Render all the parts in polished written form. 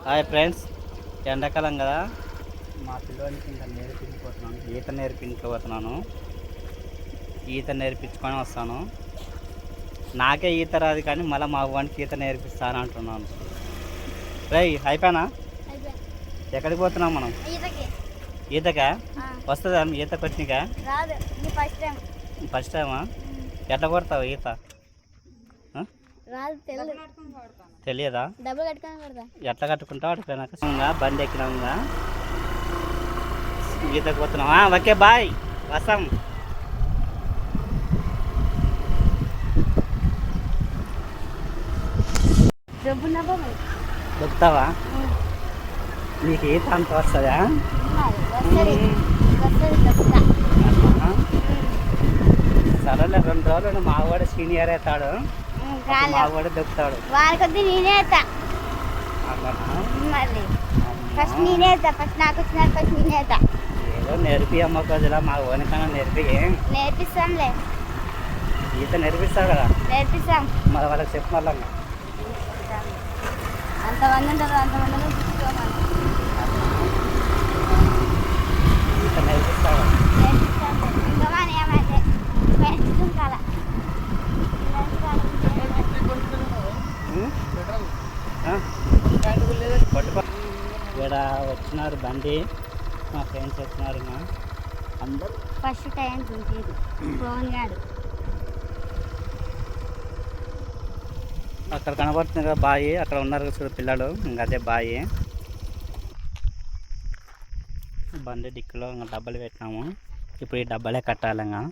Hi friends, ఎండాకాలం కదా మా పిల్లలకి ఇంకా నేర్పించిపోతున్నాను. ఈత నేర్పించుకొని వస్తాను. నాకే ఈత రాదు కానీ మళ్ళీ మా వానికి ఈత నేర్పిస్తాను అంటున్నాను. రై అయిపోయానా? ఎక్కడికి పోతున్నాం మనం? ఈతకా? వస్తుందా ఈత కొట్టినకా? ఫస్ట్ టైమా? ఎట్లా కొడతావు ఈత? తెలియదా? ఎట్లా కట్టుకుంటావు? అడిపోయినాక బండి ఎక్కినాముగా ఈతకు పోతున్నావా? ఓకే బాయ్, వస్తాం. దొక్కుతావా? నీకు ఈత అంత వస్తుందా? సరేలే, 2 రోజులు మావాడు సీనియర్ అవుతాడు, మావాడు దొక్కుతాడు. ఏదో నేర్పి అమ్మ కొద్దిలా మా ఓనికన్నా నేర్పిస్తాంలే. ఈత నేర్పిస్తావు కదా? నేర్పిస్తాం. మరి వాళ్ళకి చెప్పు మళ్ళా. అంతమంది ఉంటారు, అంతమంది ఈత నేర్పిస్తావా? ఇక్కడ వచ్చినారు బండి, మా ఫ్రెండ్స్ వచ్చినారు. అందరూ ఫస్ట్ టైం అక్కడ కనబడుతుంది కదా బాయి, అక్కడ ఉన్నారు చూడు పిల్లలు, ఇంకా అదే బాయి. బండి డిక్కులో ఇంకా డబ్బాలు పెట్టినాము. ఇప్పుడు ఈ డబ్బాలే కట్టాలి. ఇంకా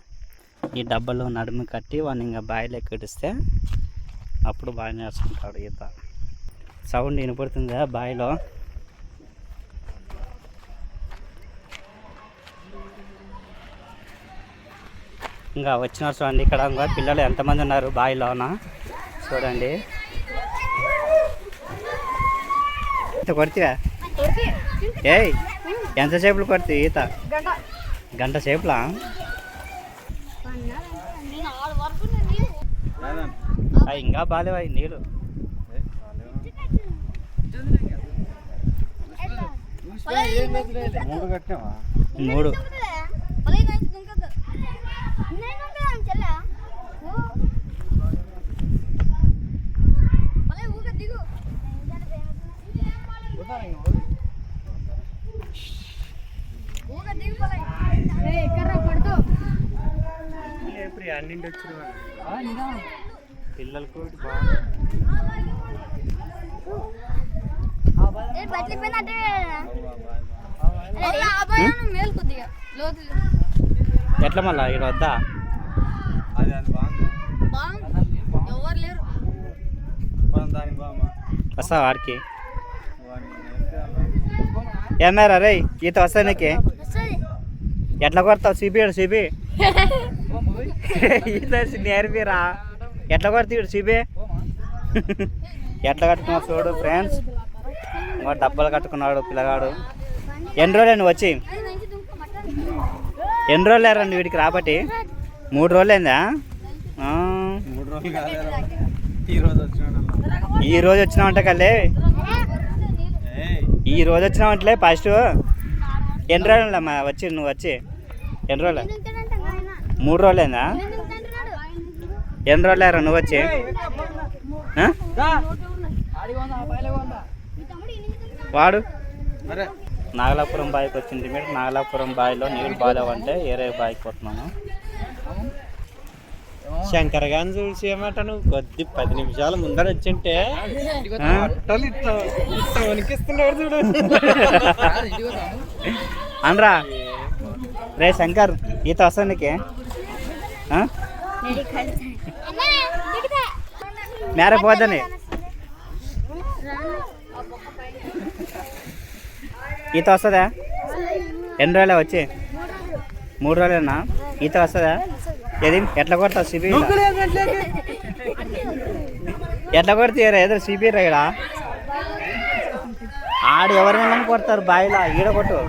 ఈ డబ్బాలు నడుము కట్టి వాడిని ఇంకా బాయిలో ఎక్కిడిస్తే అప్పుడు బాగా నేర్చుకుంటాడు ఈత. సౌండ్ వినపడుతుంది కదా బాయిలో. ఇంకా వచ్చినారు చూడండి. ఇక్కడ ఇంకా పిల్లలు ఎంతమంది ఉన్నారు బాయిలోన చూడండి. కొడుతుగా ఏయ్, ఎంతసేపులు కొడుతుంది ఈత? గంట సేపులా? ఇంకా బాగాలేవా నీళ్ళు? 3 అన్నింటి వచ్చిన పిల్లలకు ఎట్లా మళ్ళా ఇక్కడ వద్దా? వస్తా వాడికి ఏమరా రే ఈత వస్తా నీకే? ఎట్లా కొడతావు? సిబి ఈత నేర్పిరా. ఎట్లా కొడతాడు సిబి? ఎట్లా కట్టుకున్నావు చూడు ఫ్రెండ్స్. డబ్బాలు కట్టుకున్నాడు పిల్లగాడు. ఎన్ని రోజులు నువ్వు వచ్చి? ఎన్ని రోజులు రండి వీడికి రాబట్టి? 3 రోజులైందా? ఈ రోజు వచ్చినావంట కల్లే. ఈ రోజు వచ్చినావంటలే ఫస్ట్. ఎన్ని రోజులమ్మా వచ్చి నువ్వు వచ్చి? ఎన్ని రోజులు? 3 రోజులైందా? ఎన్ని రోజులేరా నువ్వు వచ్చి? వాడు నాగలాపురం బాయికి వచ్చింది. మీరు నాగలాపురం బాయిలో నీళ్ళు బాగాలేవంటే వేరే బాయికి పోతున్నాను. శంకర్ గారిని చూసి ఏమాట నువ్వు కొద్ది 10 నిమిషాల ముందర వచ్చింటే చూడు అనరా. రే శంకర్, ఈత వస్తా నీకే? మేరే పోద్దని ఈత వస్తుందా? ఎన్ని రోజులే వచ్చి? 3 రోజులేనా? ఈత వస్తుందా? ఏది ఎట్లా కొడతావు సిబి? ఎట్లా కొడతారా? ఏదో సిబి రైడా ఆడు ఎవరిని కొడతారు బాయిలా? ఈడ కొట్టు.